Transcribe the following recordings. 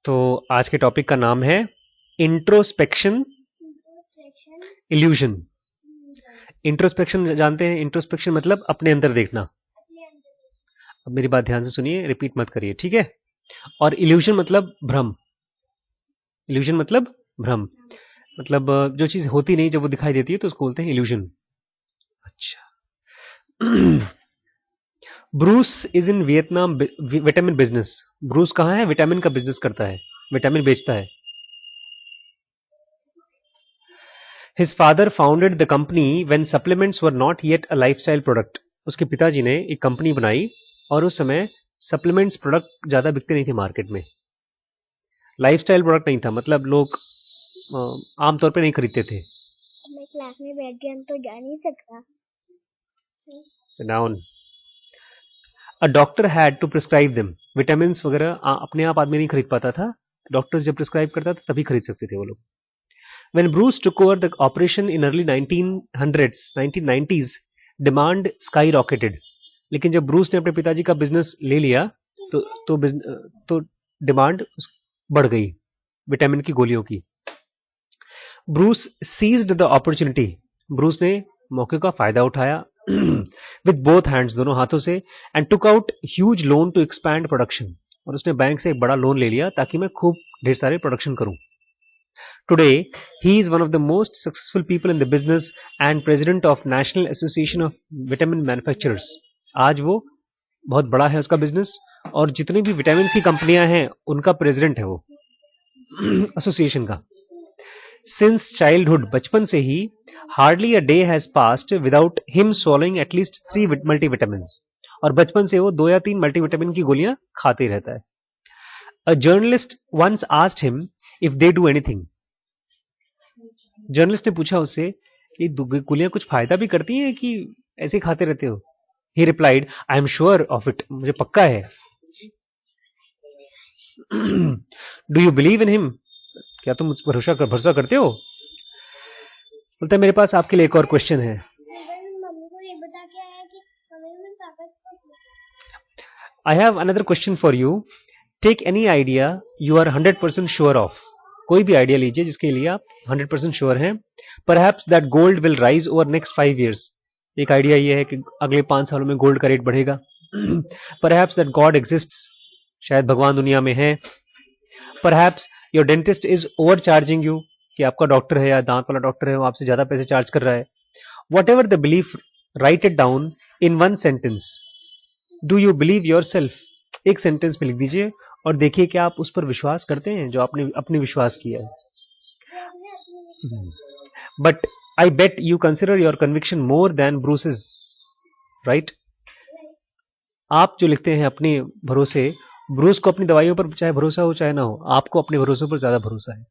तो आज के टॉपिक का नाम है इंट्रोस्पेक्शन इल्यूजन। इंट्रोस्पेक्शन जानते हैं? इंट्रोस्पेक्शन मतलब अपने अंदर देखना। अब मेरी बात ध्यान से सुनिए, रिपीट मत करिए, ठीक है? और इल्यूजन मतलब भ्रम। इल्यूजन मतलब भ्रम, मतलब जो चीज होती नहीं, जब वो दिखाई देती है तो उसको बोलते हैं इल्यूजन। अच्छा। Bruce is in Vietnam vitamin business. Bruce कहाँ है? विटामिन का बिजनेस करता है, विटामिन बेचता है। His father founded the company when supplements were not yet a lifestyle product. उसके पिताजी ने एक कंपनी बनाई और उस समय सप्लीमेंट्स प्रोडक्ट ज्यादा बिकते नहीं थे मार्केट में। लाइफस्टाइल प्रोडक्ट नहीं था, मतलब लोग आमतौर पे नहीं खरीदते थे। मैं क्लास में बैठ गया तो जा नहीं सकता। Sit down. A doctor had to prescribe them. Vitamin वगैरह अपने आप आदमी नहीं खरीद पाता था, डॉक्टर्स जब प्रिस्क्राइब करता था तभी खरीद सकते थे वो लोग। When Bruce took over the operation in early 1990s, demand skyrocketed. लेकिन जब ब्रूस ने अपने पिताजी का बिजनेस ले लिया तो डिमांड बढ़ गई विटामिन की गोलियों की। Bruce seized the opportunity. Bruce ने मौके का फायदा उठाया विद बोथ हैंड्स, दोनों हाथों से, and took out huge loan to expand production. और उसने बैंक से एक बड़ा लोन ले लिया ताकि मैं खूब ढेर सारे प्रोडक्शन करूं। Today, he is one of the most successful people in the business and president of National Association of Vitamin Manufacturers. आज वो बहुत बड़ा है उसका बिजनेस, और जितनी भी विटामिन की कंपनियां हैं उनका प्रेसिडेंट है वो एसोसिएशन का। सिंस चाइल्डहुड, बचपन से ही, hardly a day has passed without him swallowing at least 3 multivitamin. और बचपन से वो 2 या 3 मल्टीविटामिन की गोलियां खाते रहता है। A journalist once asked him if they do anything. Journalist ने पूछा उससे कि गोलियां कुछ फायदा भी करती हैं कि ऐसे खाते रहते हो? ही replied, I am sure of it, मुझे पक्का है। Do you believe in him? क्या तुम भरोसा करते हो? बोलता है मेरे पास आपके लिए एक और क्वेश्चन है। I have another question for you. Take any idea you are 100% sure of. कोई भी आइडिया लीजिए जिसके लिए आप 100% श्योर हैं। Perhaps that gold will rise over next 5 years। एक आइडिया ये है कि अगले 5 सालों में गोल्ड का रेट बढ़ेगा। Perhaps that God exists. शायद भगवान दुनिया में है। Perhaps your dentist is over charging you, कि आपका डॉक्टर है या दांत वाला डॉक्टर है वो आपसे ज्यादा पैसे चार्ज कर रहा है। What ever the belief, right it down in 1 sentence। Do you believe your self? एक सेंटेंस में लिख दीजिए और देखिए क्या आप उस पर विश्वास करते हैं जो आपने अपने विश्वास किया है। But I bet you consider your conviction more than bruises, right? आप जो लिखते हैं अपने भरोसे, ब्रूस को अपनी दवाइयों पर चाहे भरोसा हो चाहे ना हो, आपको अपने भरोसों पर ज्यादा भरोसा है।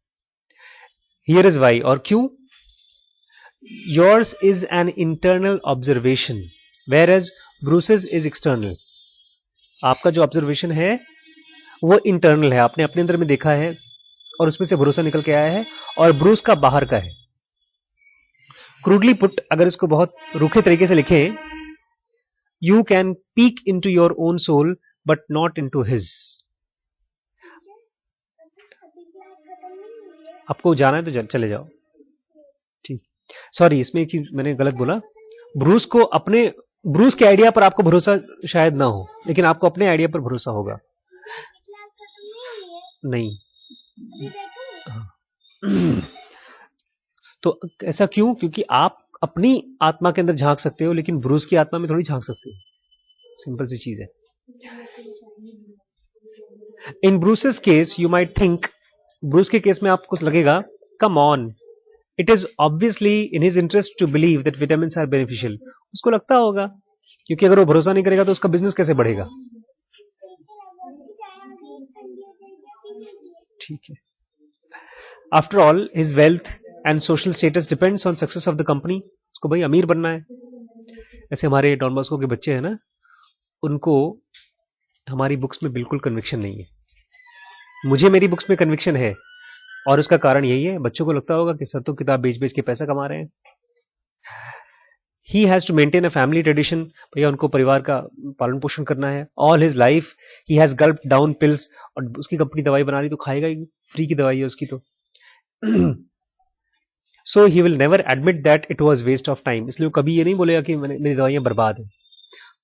हियर इज वाई, और क्यों? Yours is an internal observation whereas Bruce's is external. आपका जो ऑब्जर्वेशन है वो इंटरनल है, आपने अपने अंदर में देखा है और उसमें से भरोसा निकल के आया है, और ब्रूस का बाहर का है। क्रूडली पुट, अगर इसको बहुत रूखे तरीके से लिखें, you can peek into your own soul but not into his. आपको जाना है तो चले जाओ, ठीक। सॉरी, इसमें एक चीज मैंने गलत बोला। ब्रूस के आइडिया पर आपको भरोसा शायद ना हो, लेकिन आपको अपने आइडिया पर भरोसा होगा। नहीं। तो ऐसा क्यों? क्योंकि आप अपनी आत्मा के अंदर झांक सकते हो, लेकिन ब्रूस की आत्मा में थोड़ी झांक सकते हो। सिंपल सी चीज है। In Bruce's case you might think, Bruce के केस में आपको लगेगा, come on, it is obviously in his interest to believe that vitamin are beneficial. उसको लगता होगा, क्योंकि अगर वो भरोसा नहीं करेगा तो उसका बिजनेस कैसे बढ़ेगा? ठीक है। After all his wealth and social status depends on success of the company. उसको भाई अमीर बनना है। ऐसे हमारे डॉन बॉस्को के बच्चे हैं ना, उनको हमारी बुक्स में बिल्कुल कन्विक्शन नहीं है। मुझे मेरी बुक्स में कन्विक्शन है, और उसका कारण यही है, बच्चों को लगता होगा कि सर तो किताब बेच बेच के पैसा कमा रहे हैं। He has to maintain a family tradition, भैया उनको परिवार का पालन पोषण करना है. All his life he has gulped down pills, और उसकी कंपनी दवाई बना रही तो खाएगा ही, फ्री की दवाई है उसकी तो. So he will never admit that it was waste of time, इसलिए वो कभी ये नहीं बोलेगा कि मेरी दवाइयां बर्बाद है.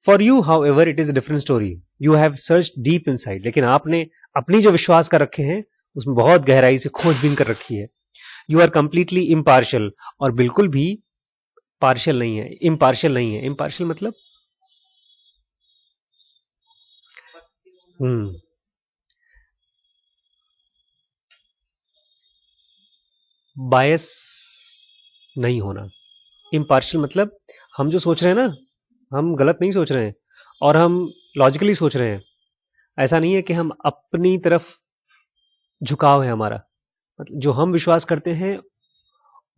For you how ever it is a different story, you have search deep inside, लेकिन आपने अपनी जो विश्वास कर रखे हैं उसमें बहुत गहराई से खोजबीन कर रखी है. यू आर कंप्लीटली इम्पार्शियल, और बिल्कुल भी पार्शियल नहीं है, इम्पार्शियल नहीं है. इम्पार्शियल मतलब बायस नहीं होना. इम्पार्शियल मतलब हम जो सोच रहे हैं ना, हम गलत नहीं सोच रहे हैं, और हम लॉजिकली सोच रहे हैं. ऐसा नहीं है कि हम अपनी तरफ झुकाव है हमारा. मतलब जो हम विश्वास करते हैं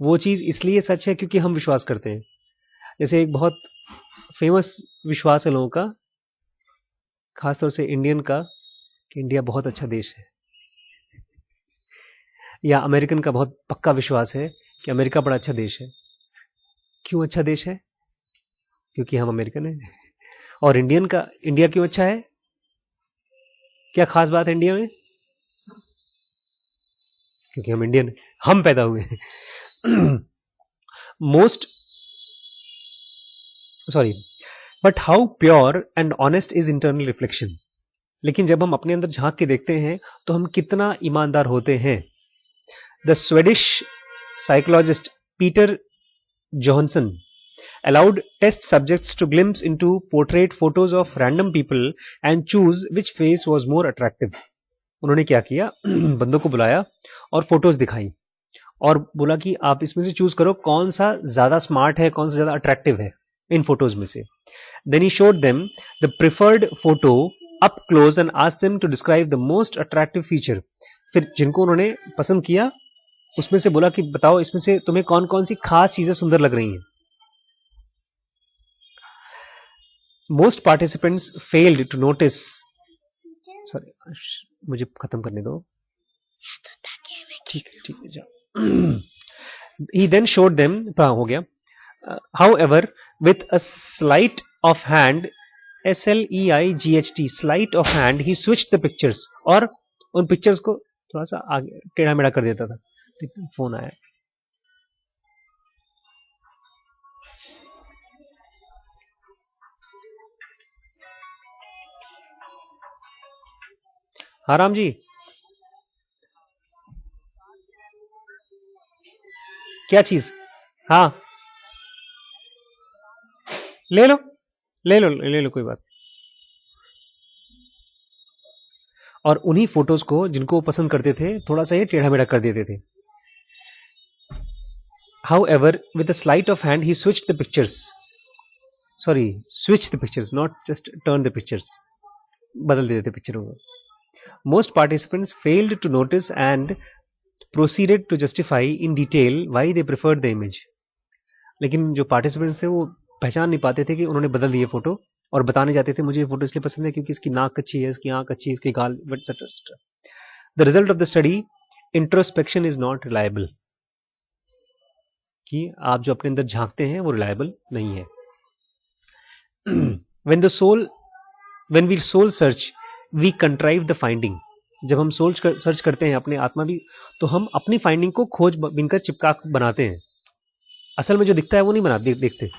वो चीज इसलिए सच है क्योंकि हम विश्वास करते हैं. जैसे एक बहुत फेमस विश्वास है लोगों का, खासतौर से इंडियन का, कि इंडिया बहुत अच्छा देश है. या अमेरिकन का बहुत पक्का विश्वास है कि अमेरिका बड़ा अच्छा देश है. क्यों अच्छा देश है? क्योंकि हम अमेरिकन हैं. और इंडियन का, इंडिया क्यों अच्छा है? क्या खास बात है इंडिया में? क्योंकि हम इंडियन, हम पैदा हुए हैं. Most sorry but how pure and honest is internal reflection. लेकिन जब हम अपने अंदर झांक के देखते हैं तो हम कितना ईमानदार होते हैं. The Swedish psychologist Peter Johansson allowed test subjects to glimpse into portrait photos of random people and choose which face was more attractive. उन्होंने क्या किया, बंदों को बुलाया और फोटोज दिखाई और बोला कि आप इसमें से चूज करो कौन सा ज्यादा स्मार्ट है, कौन सा ज्यादा अट्रैक्टिव है इन फोटोज में से. Then he showed them the preferred photo up close and asked them to describe the most attractive feature. फिर जिनको उन्होंने पसंद किया उसमें से बोला कि बताओ इसमें से तुम्हें कौन कौन सी खास चीजें सुंदर लग रही हैं. Most participants failed to notice. Sorry, मुझे खत्म करने दो. ठीक है जाओ. He then showed them, हो गया. However, with a sleight of hand, SLEIGHT, sleight of hand, he switched the pictures. और उन पिक्चर्स को थोड़ा सा आगे टेढ़ा मेढ़ा कर देता था. फोन आया. हाँ राम जी, क्या चीज? हाँ ले लो ले लो ले लो, कोई बात. और उन्हीं फोटोज को जिनको वो पसंद करते थे थोड़ा सा ये टेढ़ा मेढ़ा कर देते थे. However, with a sleight of hand, he switched the pictures. Sorry, switch the pictures, not just turn the pictures. बदल देते थे पिक्चरों को. Most participants failed to notice and proceeded to justify in detail why they preferred the image. लेकिन जो participants थे वो पहचान नहीं पाते थे कि उन्होंने बदल दिए फोटो, और बताने जाते थे मुझे ये फोटो इसलिए पसंद है क्योंकि इसकी नाक अच्छी है, इसकी आंख अच्छी है, इसके गाल, etc. etc. The result of the study, introspection is not reliable. कि आप जो अपने अंदर झांकते हैं वो रिलायबल नहीं है. when we soul search, we contrive the finding. जब हम सोल सर्च करते हैं अपने आत्मा भी, तो हम अपनी फाइंडिंग को खोज बिनकर चिपका बनाते हैं. असल में जो दिखता है वो नहीं बनाते देखते.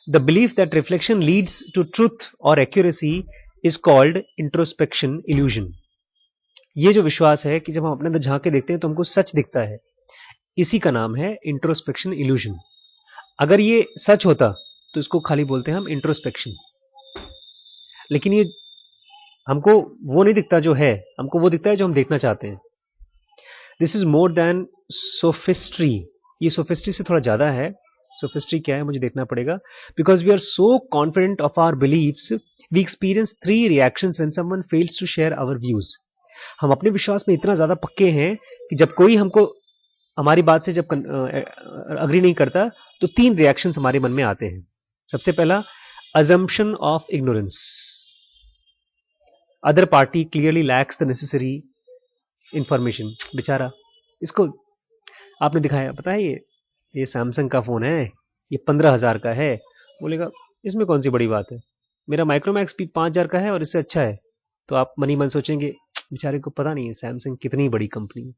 The belief that reflection leads to truth or accuracy is called introspection illusion. ये जो विश्वास है कि जब हम अपने अंदर झांक के देखते हैं तो हमको सच दिखता है, इसी का नाम है इंट्रोस्पेक्शन इल्यूजन. अगर ये सच होता तो इसको खाली बोलते हैं हम इंट्रोस्पेक्शन. लेकिन ये हमको वो नहीं दिखता जो है, हमको वो दिखता है जो हम देखना चाहते हैं. This is more than sophistry. ये सोफिस्ट्री से थोड़ा ज्यादा है. सोफिस्ट्री क्या है मुझे देखना पड़ेगा. Because we are so confident of our beliefs, we experience 3 reactions when someone fails to share our views. हम अपने विश्वास में इतना ज्यादा पक्के हैं कि जब कोई हमको हमारी बात से जब अग्री नहीं करता तो 3 रिएक्शंस हमारे मन में आते हैं. सबसे पहला, assumption of ignorance. Other party clearly lacks the necessary information. बेचारा, इसको आपने दिखाया, पता है ये सैमसंग का फोन है, ये 15,000 का है, बोलेगा इसमें कौन सी बड़ी बात है, मेरा माइक्रोमैक्स भी 5,000 का है और इससे अच्छा है। तो आप मनी मन सोचेंगे बेचारे को पता नहीं है सैमसंग कितनी बड़ी कंपनी है।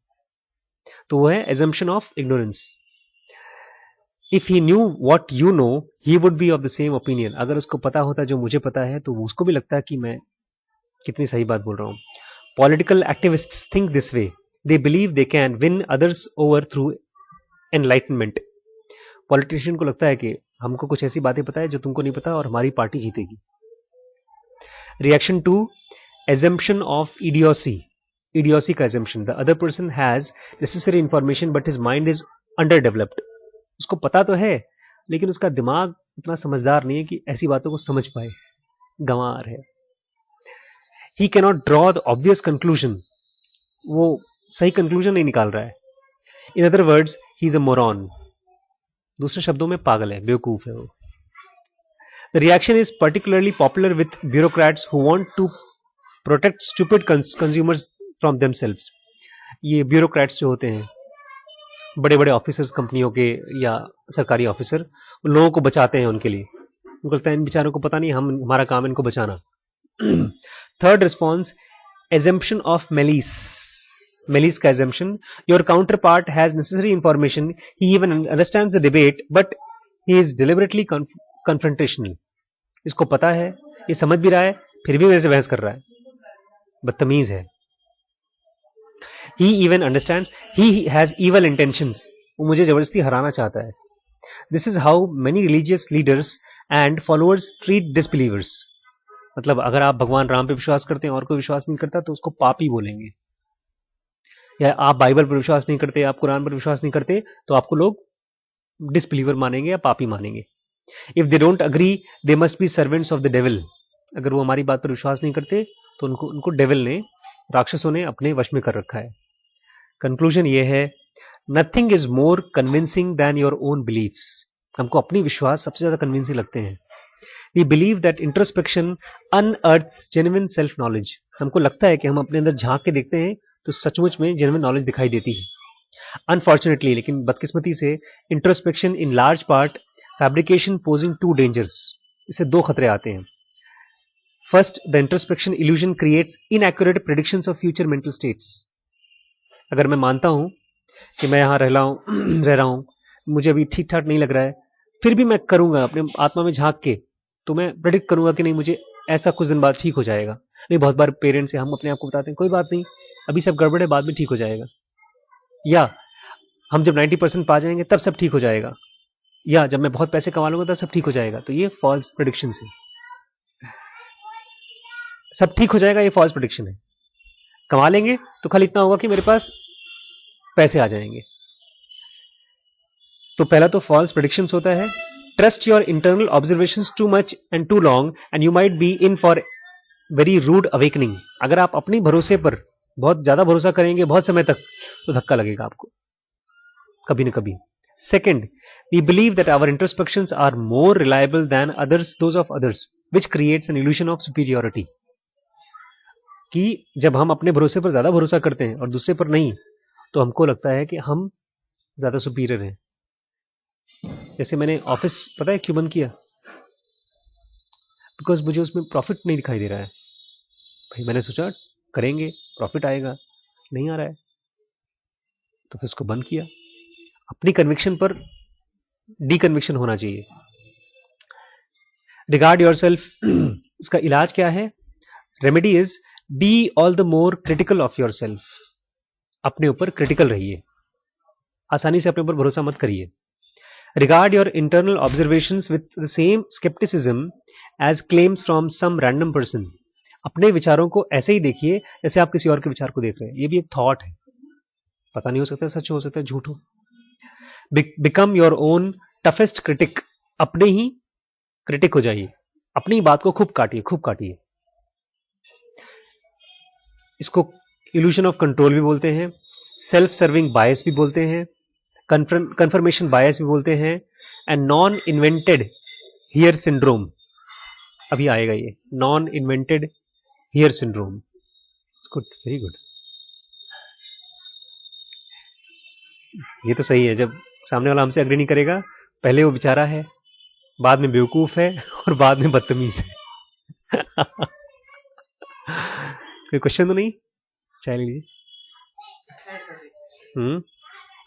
तो वो है assumption of ignorance. If he knew what you know he would be of the same opinion. अगर उसको पता होता जो मुझे पता है तो उसको भी लगता है कि मैं कितनी सही बात बोल रहा हूं। Political activists think this way, they believe they can win others over through enlightenment. Politician को लगता है कि हमको कुछ ऐसी बातें पता है जो तुमको नहीं पता और हमारी पार्टी जीतेगी। Reaction to assumption of idiocy, idiocy का assumption, the other person has necessary information but his mind is underdeveloped। उसको पता तो है लेकिन उसका दिमाग इतना समझदार नहीं है कि ऐसी बातों को समझ पाए, गंवार है। he cannot draw the obvious conclusion, वो सही कंक्लूजन नहीं निकाल रहा है। in other words he is a moron, दूसरे शब्दों में पागल है, बेवकूफ है वो। the reaction is particularly popular with bureaucrats who want to protect stupid consumers from themselves. ये ब्यूरोक्रेट्स जो होते हैं, बड़े बड़े ऑफिसर्स कंपनियों के या सरकारी ऑफिसर, उन लोगों को बचाते हैं उनके लिए। उनको लगता है इन बेचारों को पता नहीं, हमारा काम है इनको बचाना। Third response, assumption of malice. Malice का assumption, your counterpart has necessary information, he even understands the debate but he is deliberately confrontational. इसको पता है, ये समझ भी रहा है, फिर भी मेरे से बहस कर रहा है, बदतमीज है। he even understands he has evil intentions, वो मुझे जबरदस्ती हराना चाहता है। this is how many religious leaders and followers treat disbelievers। मतलब अगर आप भगवान राम पे विश्वास करते हैं और कोई विश्वास नहीं करता तो उसको पापी बोलेंगे, या आप बाइबल पर विश्वास नहीं करते, आप कुरान पर विश्वास नहीं करते तो आपको लोग डिसबिलीवर मानेंगे या पापी मानेंगे। If they don't agree they must be servants of the devil. अगर वो हमारी बात पर विश्वास नहीं करते तो उनको डेविल ने, राक्षसों ने अपने वश में कर रखा है। कंक्लूजन ये है, nothing is more convincing than your own beliefs. हमको अपनी विश्वास सबसे ज्यादा कन्विंसिंग लगते हैं। We believe that introspection unearths genuine self knowledge. हमको लगता है कि हम अपने अंदर झांक के देखते हैं तो सचमुच में जेन्युइन नॉलेज दिखाई देती है। अनफॉर्चुनेटली, लेकिन बदकिस्मती से, introspection in large part fabrication posing two dangers. इससे दो खतरे आते हैं। First, the introspection illusion creates inaccurate predictions of future mental states. अगर मैं मानता हूं कि मैं यहां रह रहा हूं, मुझे अभी ठीक ठाक नहीं लग रहा है, फिर भी मैं करूंगा अपने आत्मा में झांक के, तो मैं प्रेडिक्ट करूंगा कि नहीं मुझे ऐसा कुछ दिन बाद ठीक हो जाएगा। नहीं, बहुत बार पेरेंट्स से हम अपने आप को बताते हैं कोई बात नहीं, अभी सब गड़बड़ है, बाद में ठीक हो जाएगा, या हम जब 90% पा जाएंगे तब सब ठीक हो जाएगा, या जब मैं बहुत पैसे कमा लूंगा तब सब ठीक हो जाएगा। तो ये फॉल्स प्रेडिक्शन है। सब ठीक हो जाएगा, ये फॉल्स प्रेडिक्शन है। कमा लेंगे तो खाली इतना होगा कि मेरे पास पैसे आ जाएंगे। तो पहला तो फॉल्स प्रेडिक्शंस होता है। Trust your internal observations too much and too long and you might be in for very rude awakening. अगर आप अपनी भरोसे पर बहुत ज्यादा भरोसा करेंगे बहुत समय तक तो धक्का लगेगा आपको कभी न कभी। Second, we believe that our introspections are more reliable than others, those of others, which creates an illusion of superiority. कि जब हम अपने भरोसे पर ज्यादा भरोसा करते हैं और दूसरे पर नहीं, तो हमको लगता है कि हम ज्यादा सुपीरियर हैं। जैसे मैंने ऑफिस पता है क्यों बंद किया? बिकॉज मुझे उसमें प्रॉफिट नहीं दिखाई दे रहा है। भाई मैंने सोचा करेंगे प्रॉफिट आएगा, नहीं आ रहा है, तो फिर उसको बंद किया। अपनी कन्विक्शन पर डीकन्विक्शन होना चाहिए। रिगार्ड योरसेल्फ, इसका इलाज क्या है? Remedy is be all the more critical of your self. अपने ऊपर क्रिटिकल रहिए, आसानी से अपने ऊपर भरोसा मत करिए। Regard your internal observations with the same skepticism as claims from some random person। अपने विचारों को ऐसे ही देखिए जैसे आप किसी और के विचार को देख रहे हैं। ये भी एक थॉट है, पता नहीं, हो सकता है सच हो सकता है झूठ हो। Become your own toughest critic। अपने ही क्रिटिक हो जाइए, अपनी बात को खूब काटिए, खूब काटिए। इसको इल्यूजन ऑफ कंट्रोल भी बोलते हैं, सेल्फ सर्विंग बायस भी बोलते हैं, कंफर्मेशन बायस भी बोलते हैं, and non invented here syndrome. अभी आएगा ये non invented here syndrome. It's good, very good. ये तो सही है, जब सामने वाला हमसे अग्री नहीं करेगा पहले वो बेचारा है, बाद में बेवकूफ है और बाद में बदतमीज है। कोई क्वेश्चन तो नहीं? चाय ले लीजिए।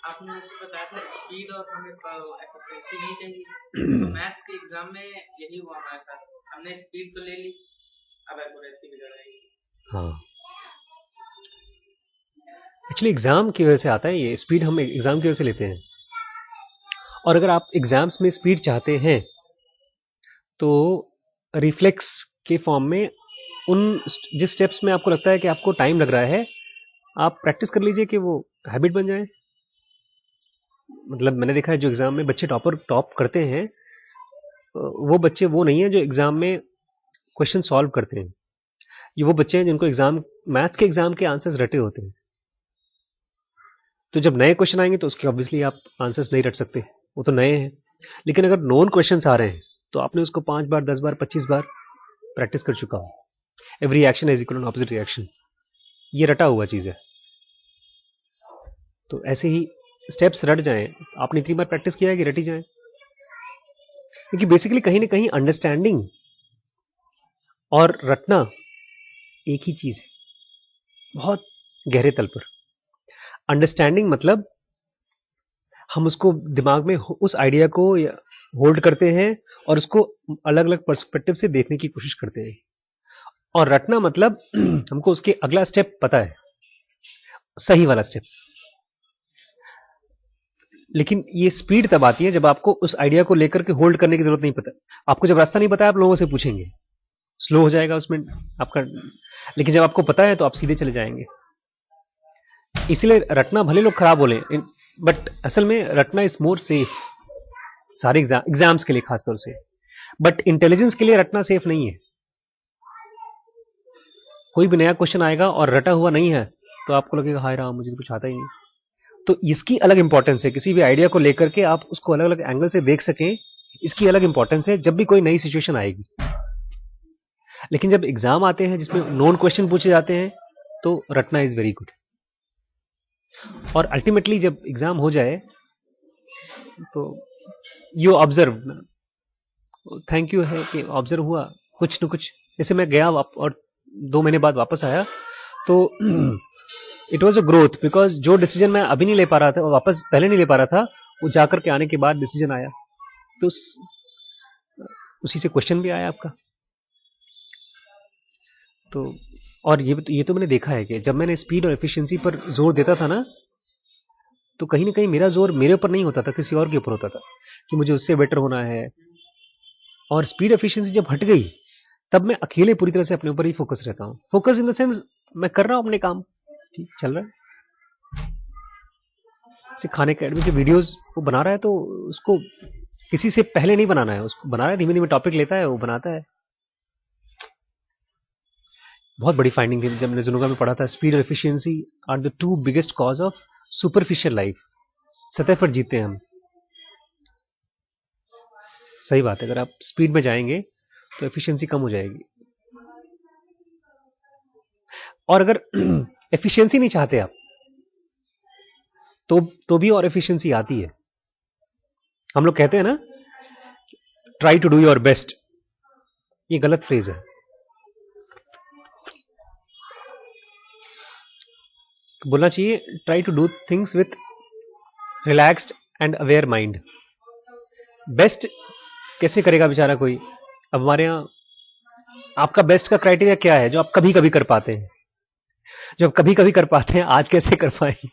आपने मुझे बताया था स्पीड और हमें एफिशिएंसी नहीं चाहिए, तो मैथ्स के एग्जाम में यही हुआ हमारे साथ। हमने स्पीड तो ले ली, अब एक्यूरेसी भी रहेगी। हाँ, एक्चुअली एग्जाम की वजह से आता है ये स्पीड, हम एग्जाम की वजह से लेते हैं। और अगर आप एग्जाम्स में स्पीड चाहते हैं तो रिफ्लेक्स के फॉर्म में उन जिस स्टेप्स में आपको लगता है कि आपको टाइम लग रहा है, आप प्रैक्टिस कर लीजिए कि वो हैबिट बन जाए। मतलब मैंने देखा है जो एग्जाम में बच्चे टॉप करते हैं, वो बच्चे वो नहीं है जो एग्जाम में क्वेश्चन सॉल्व करते हैं। ये वो बच्चे हैं जिनको एग्जाम, मैथ्स के एग्जाम के आंसर्स रटे होते हैं। तो जब नए क्वेश्चन आएंगे तो उसके ऑब्वियसली आप आंसर्स नहीं रट सकते, वो तो नए हैं। लेकिन अगर नोन क्वेश्चंस आ रहे हैं तो आपने उसको 5 बार, 10 बार, 25 बार प्रैक्टिस कर चुका हो। Every action is equal to opposite reaction, ये रटा हुआ चीज है। तो ऐसे ही स्टेप्स रट जाएं, आपने इतनी बार प्रैक्टिस किया है कि रटी जाएं। क्योंकि बेसिकली कहीं ना कहीं अंडरस्टैंडिंग और रटना एक ही चीज है, बहुत गहरे तल पर। अंडरस्टैंडिंग मतलब हम उसको दिमाग में उस आइडिया को होल्ड करते हैं और उसको अलग अलग पर्सपेक्टिव से देखने की कोशिश करते हैं। और रटना मतलब हमको उसके अगला स्टेप पता है, सही वाला स्टेप। लेकिन ये स्पीड तब आती है जब आपको उस आइडिया को लेकर के होल्ड करने की जरूरत नहीं पता। आपको जब रास्ता नहीं पता है आप लोगों से पूछेंगे, स्लो हो जाएगा उसमें आपका। लेकिन जब आपको पता है तो आप सीधे चले जाएंगे। इसलिए रटना भले लोग खराब बोले, बट असल में रटना इज मोर सेफ सारे एग्जाम्स के लिए खासतौर से। बट इंटेलिजेंस के लिए रटना सेफ नहीं है। कोई भी नया क्वेश्चन आएगा और रटा हुआ नहीं है तो आपको लगेगा हाय राम, मुझे कुछ आता ही नहीं। तो इसकी अलग इंपॉर्टेंस है, किसी भी आइडिया को लेकर के आप उसको अलग अलग एंगल से देख सकें, इसकी अलग इंपॉर्टेंस है जब भी कोई नई सिचुएशन आएगी। लेकिन जब एग्जाम आते हैं जिसमें नॉन क्वेश्चन पूछे जाते हैं तो रटना इज वेरी गुड। और अल्टीमेटली जब एग्जाम हो जाए तो यू ऑब्जर्व, थैंक यू है कि ऑब्जर्व हुआ कुछ न कुछ। जैसे मैं गया और 2 महीने बाद वापस आया तो it was a growth, because जो डिसीजन मैं अभी नहीं ले पा रहा था, वापस पहले नहीं ले पा रहा था, वो जाकर के आने के बाद डिसीजन आया। तो उसी से क्वेश्चन भी आया आपका। तो और ये तो मैंने देखा है कि जब मैंने स्पीड और एफिशिएंसी पर जोर देता था ना, तो कहीं ना कहीं मेरा जोर मेरे ऊपर नहीं होता था, किसी और के ऊपर होता था कि मुझे उससे बेटर होना है। और स्पीड एफिशिएंसी जब हट गई तब मैं अकेले पूरी तरह से अपने ऊपर ही फोकस रहता हूं। फोकस इन द सेंस मैं कर रहा हूं अपने काम, ठीक चल रहा है। जैसे खान अकेडमी के वीडियोस वो बना रहा है तो उसको किसी से पहले नहीं बनाना है, उसको बना रहा है, धीमे धीमे टॉपिक लेता है, वो बनाता है। बहुत बड़ी फाइंडिंग थी जब मैंने जुनुगा में पढ़ा था, स्पीड और efficiency are the 2 biggest cause of superficial life. सतह पर जीते हैं हम। सही बात है, अगर आप स्पीड में जाएंगे तो एफिशिएंसी कम हो जाएगी। और अगर एफिशिएंसी नहीं चाहते आप तो भी और एफिशिएंसी आती है। हम लोग कहते हैं ना, try to do your best, ये गलत फ्रेज है। बोलना चाहिए try to do things with relaxed and aware mind. Best कैसे करेगा बेचारा कोई? अब हमारे यहां आपका बेस्ट का क्राइटेरिया क्या है? जो आप कभी कभी कर पाते हैं, जो आप कभी कभी कर पाते हैं, आज कैसे कर पाएंगे?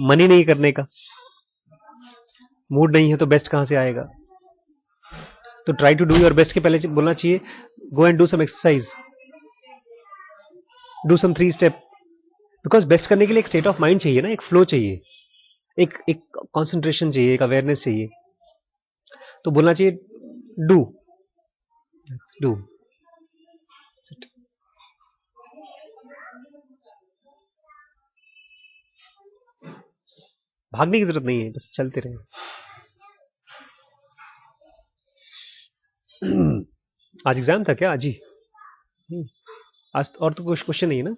मन ही नहीं करने का, मूड नहीं है तो बेस्ट कहां से आएगा? तो try to do your best के पहले बोलना चाहिए go and do some exercise, do some 3 step. Because best करने के लिए एक स्टेट ऑफ माइंड चाहिए ना, एक फ्लो चाहिए, एक कॉन्सेंट्रेशन चाहिए, एक अवेयरनेस चाहिए। तो बोलना चाहिए डू डू। भागने की जरूरत नहीं है, बस चलते रहे। आज एग्जाम था क्या? आज ही आज और तो कुछ क्वेश्चन नहीं है ना?